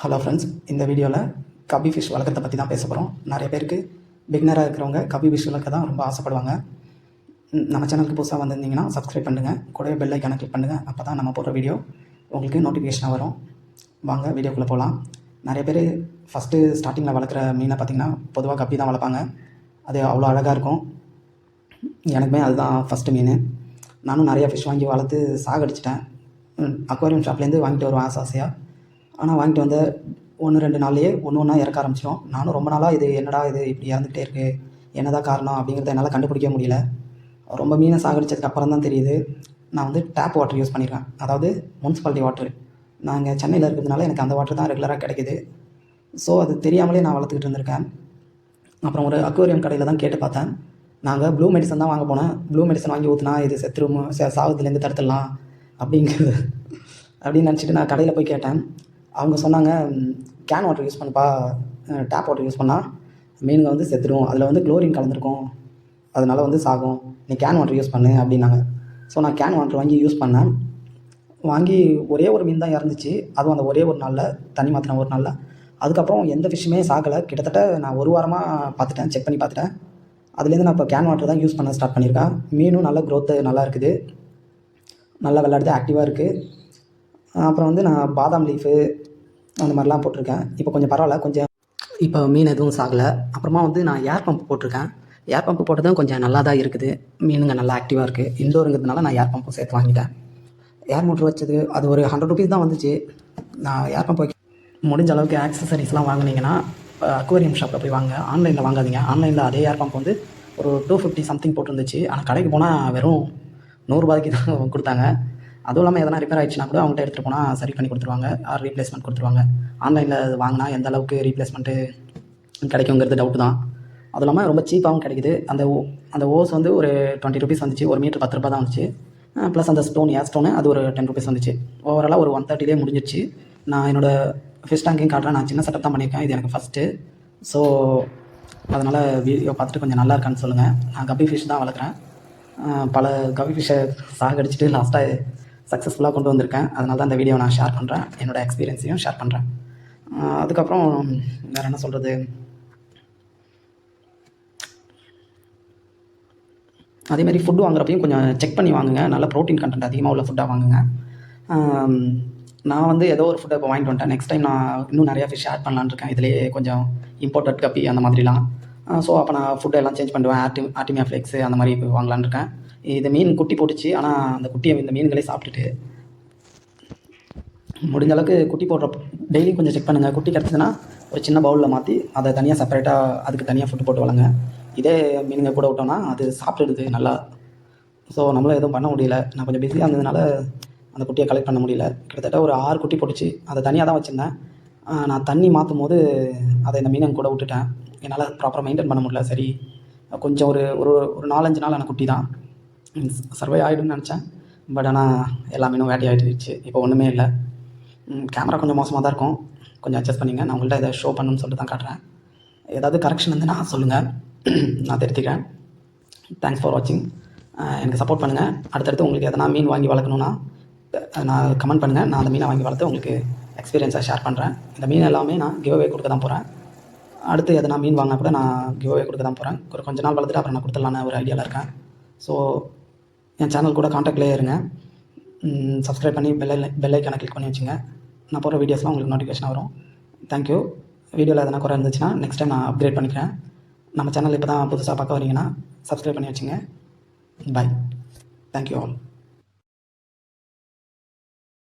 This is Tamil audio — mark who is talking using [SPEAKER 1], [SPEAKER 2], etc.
[SPEAKER 1] ஹலோ ஃப்ரெண்ட்ஸ், இந்த வீடியோவில் கப்பி ஃபிஷ் வளர்க்குறத பற்றி தான் பேச போகிறோம். நிறைய பேருக்கு பிகினராக இருக்கிறவங்க கப்பி ஃபிஷ் வளர்க்க தான் ரொம்ப ஆசைப்படுவாங்க. நம்ம சேனலுக்கு புதுசாக வந்திருந்தீங்கன்னா சப்ஸ்கிரைப் பண்ணுங்கள், கூடவே பெல் ஐக்கானை கிளிக் பண்ணுங்கள். அப்போ தான் நம்ம போடுற வீடியோ உங்களுக்கு நோட்டிஃபிகேஷனாக வரும். வாங்க வீடியோக்குள்ளே போகலாம். நிறைய பேர் ஃபஸ்ட்டு ஸ்டார்டிங்கில் வளர்க்குற மீனை பார்த்திங்கன்னா பொதுவாக கப்பி தான் வளர்ப்பாங்க. அது அவ்வளோ அழகாக இருக்கும். எனக்குமே அதுதான் ஃபஸ்ட்டு மீன். நானும் நிறையா ஃபிஷ் வாங்கி வளர்த்து சாகடிச்சிட்டேன். அக்வாரியம் ஷாப்லேருந்து வாங்கிட்டு வருவேன் ஆசையாக. ஆனால் வாங்கிட்டு வந்த 1-2 நாள்லேயே ஒன்றா இறக்க ஆரம்பிச்சிடும். நானும் ரொம்ப நாளாக இது என்னடா இது இப்படி இறந்துக்கிட்டே இருக்குது, என்னதான் காரணம் அப்படிங்கிறத என்னால் கண்டுபிடிக்க முடியல. ரொம்ப மீனை சாகடிச்சதுக்கு அப்புறம் தான் தெரியுது. நான் வந்து டேப் வாட்டர் யூஸ் பண்ணியிருக்கேன், அதாவது முனிசிபாலிட்டி வாட்ரு. நான் இங்கே சென்னையில் இருக்கிறதுனால எனக்கு அந்த வாட்டர் தான் ரெகுலராக கிடைக்கிது. ஸோ அது தெரியாமலே நான் வளர்த்துக்கிட்டு இருந்திருக்கேன். அப்புறம் ஒரு அக்வேரியம் கடையில் தான் கேட்டு பார்த்தேன். நாங்கள் ப்ளூ மெடிசன் தான் வாங்க போனேன். ப்ளூ மெடிசன் வாங்கி ஊற்றினா இது செத்துரும், சாவத்துலேருந்து தடுத்துடலாம் அப்படிங்கிறது அப்படின்னு நினச்சிட்டு நான் கடையில் போய் கேட்டேன். அவங்க சொன்னாங்க, கேன் வாட்டர் யூஸ் பண்ணுப்பா, டேப் வாட்டர் யூஸ் பண்ணால் மீனுங்க வந்து செத்துடும், அதில் வந்து குளோரின் கலந்துருக்கும், அதனால் வந்து சாகும், நீ கேன் வாட்டர் யூஸ் பண்ணு அப்படின்னாங்க. ஸோ நான் கேன் வாட்டர் வாங்கி யூஸ் பண்ணேன். வாங்கி ஒரே ஒரு மீன் தான் இறந்துச்சு, அதுவும் அந்த ஒரே ஒரு நாளில், தண்ணி மாற்றின ஒரு நாளில். அதுக்கப்புறம் எந்த ஃபிஷ்ஷுமே சாகலை. கிட்டத்தட்ட நான் ஒரு வாரமாக பார்த்துட்டேன், செக் பண்ணி பார்த்துட்டேன். அதுலேருந்து நான் இப்போ கேன் வாட்டர் தான் யூஸ் பண்ண ஸ்டார்ட் பண்ணியிருக்கேன். மீனும் நல்லா க்ரோத்து நல்லா இருக்குது, நல்லா விளையாடுது, ஆக்டிவாக இருக்குது. அப்புறம் வந்து நான் பாதாம் லீஃபு அந்த மாதிரிலாம் போட்டிருக்கேன். இப்போ கொஞ்சம் பரவாயில்ல, கொஞ்சம் இப்போ மீன் எதுவும் சாகலை. அப்புறமா வந்து நான் ஏர் பம்ப் போட்டிருக்கேன். ஏர் பம்ப் போட்டதும் கொஞ்சம் நல்லா தான் இருக்குது, மீனுங்க நல்லா ஆக்டிவாக இருக்குது. இன்டோருங்கிறதுனால நான் ஏர் பம்பும் சேர்த்து வாங்கிட்டேன். ஏர் மோட்ரு வச்சது அது ஒரு 100 ருபீஸ் தான் வந்துச்சு. நான் ஏர் பம்ப் வைக்க முடிஞ்ச அளவுக்கு ஆக்சசரிஸ்லாம் வாங்கினீங்கன்னா அக்வேரியம் ஷாப்பில் போய் வாங்க, ஆன்லைனில் வாங்காதீங்க. ஆன்லைனில் அதே ஏர் பம்ப் வந்து ஒரு 250 சம்திங் போட்டுருந்துச்சு. ஆனால் கடைக்கு போனால் வெறும் 100 ரூபாய்க்கு தான் கொடுத்தாங்க. அதுவும் இல்லாமல் எதனா ரிப்பேர் ஆகிடுச்சுன்னா கூட அவங்கள்ட்ட எடுத்துகிட்டு போனால் சரி பண்ணி கொடுத்துருவாங்க, ஆர் ரீப்ளேஸ்மெண்ட் கொடுத்துருவாங்க. ஆன்லைனில் வாங்கினா எந்த அளவுக்கு ரீப்ளேஸ்மெண்ட்டு கிடைக்குங்கிறது டவுட்டு தான். அதுவும் இல்லாமல் ரொம்ப சீப்பாகவும் கிடைக்குது. அந்த ஓஸ் வந்து ஒரு 20 ருபீஸ் வந்துச்சு, ஒரு மீட்ரு 10 ரூபா தான் வந்துச்சு. ப்ளஸ் அந்த ஏர் ஸ்டோனு அது ஒரு 10 ருபீஸ் வந்துச்சு. ஓவராலாக ஒரு 130 முடிஞ்சிடுச்சு. நான் என்னோடய ஃபிஷ் டேங்கையும் காட்டுறேன். நான் சின்ன செட்டப் தான் பண்ணியிருக்கேன், இது எனக்கு ஃபஸ்ட்டு. ஸோ அதனால் வீடியோ பார்த்துட்டு கொஞ்சம் நல்லா இருக்கான்னு சொல்லுங்கள். நான் கப்பி ஃபிஷ் தான் வளர்க்குறேன். பல கப்பி ஃபிஷ்ஷை சாகடிச்சிட்டு லாஸ்ட்டாக சக்ஸஸ்ஃபுல்லாக கொண்டு வந்திருக்கேன். அதனால தான் இந்த வீடியோ நான் ஷேர் பண்ணுறேன், என்னோடய எக்ஸ்பீரியன்ஸையும் ஷேர் பண்ணுறேன். அதுக்கப்புறம் வேறு என்ன சொல்கிறது, அதேமாதிரி ஃபுட்டு வாங்குறப்பையும் கொஞ்சம் செக் பண்ணி வாங்குங்க. நல்ல ப்ரோட்டீன் கண்டென்ட் அதிகமாக உள்ள ஃபுட்டாக வாங்குங்க. நான் வந்து ஏதோ ஒரு ஃபுட்டை இப்போ வாங்கிட்டு வந்துட்டேன். நெக்ஸ்ட் டைம் நான் இன்னும் நிறையா ஃபிஷ் ஆட் பண்ணலான்னு இருக்கேன், இதிலேயே கொஞ்சம் இம்போர்ட்டட் கப்பி அந்த மாதிரிலாம். ஸோ அப்போ நான் ஃபுட்டை எல்லாம் சேஞ்ச் பண்ணுவேன். ஆர்டிமியா ஃப்ளேக்ஸு அந்த மாதிரி இப்போ வாங்கலான்னு இருக்கேன். இது மீன் குட்டி போட்டுச்சு, ஆனால் அந்த குட்டியை இந்த மீன்களே சாப்பிட்டுட்டு. முடிஞ்ச அளவுக்கு குட்டி போடுற டெய்லி கொஞ்சம் செக் பண்ணுங்கள். குட்டி கிடச்சிதுன்னா ஒரு சின்ன பவுலில் மாற்றி அதை தனியாக செப்பரேட்டாக அதுக்கு தனியாக ஃபுட்டு போட்டு வளங்க. இதே மீனுங்க கூட விட்டோம்னா அது சாப்பிட்டுடுது நல்லா. ஸோ நம்மளும் எதுவும் பண்ண முடியல. நான் கொஞ்சம் பிஸியாக இருந்ததுனால அந்த குட்டியை கலெக்ட் பண்ண முடியல. கிட்டத்தட்ட ஒரு 6 குட்டி போட்டுச்சு. அதை தனியாக தான் வச்சுருந்தேன். நான் தண்ணி மாற்றும் போது அதை இந்த மீனுங்க கூட விட்டுட்டேன். என்னால் ப்ராப்பராக மெயின்டைன் பண்ண முடியல. சரி, கொஞ்சம் ஒரு ஒரு ஒரு 4-5 நாள் ஆன குட்டி தான், சர்வை ஆகிடும்னு நினச்சேன். பட் ஆனால் எல்லா மீனும் வேட்டை ஆகிடுச்சு. இப்போ ஒன்றுமே இல்லை. கேமரா கொஞ்சம் மோசமாக தான் இருக்கும், கொஞ்சம் அட்ஜஸ்ட் பண்ணிங்க. நான் உங்கள்கிட்ட இதை ஷோ பண்ணணும்னு சொல்லிட்டு தான் காட்டுறேன். ஏதாவது கரெக்ஷன் வந்து நான் சொல்லுங்கள், நான் திருத்திக்கிறேன். தேங்க்ஸ் ஃபார் வாட்சிங். எனக்கு சப்போர்ட் பண்ணுங்கள். அடுத்தடுத்து உங்களுக்கு எதனா மீன் வாங்கி வளர்க்கணுன்னா நான் கமெண்ட் பண்ணுங்கள். நான் அந்த மீனை வாங்கி வளர்த்து உங்களுக்கு எக்ஸ்பீரியன்ஸை ஷேர் பண்ணுறேன். இந்த மீன் எல்லாமே நான் கிவ்அவே கொடுக்க தான் போகிறேன். அடுத்து எதனா மீன் வாங்கினா கூட நான் கிவ்அவே கொடுக்க தான் போகிறேன். கொஞ்ச நாள் வளர்த்துட்டு அப்புறம் நான் கொடுத்துடலான்னு ஒரு ஐடியாவில் இருக்கேன். ஸோ என் சேனல் கூட காண்டாக்ட்லேயே இருங்க. சப்ஸ்கிரைப் பண்ணி பெல் ஐக்கானை கிளிக் பண்ணி வச்சுங்க. நான் போகிற வீடியோஸ்லாம் உங்களுக்கு நோட்டிஃபிகேஷன் வரும். தேங்க்யூ. வீடியோவில் எதனா குறை இருந்துச்சுன்னா நெக்ஸ்ட் டைம் நான் அப்கிரேட் பண்ணிக்கிறேன். நம்ம சேனல் இப்போ தான் புதுசாக பார்க்க வரீங்கன்னா சப்ஸ்கிரைப் பண்ணி வச்சுங்க. பாய். Thank you all.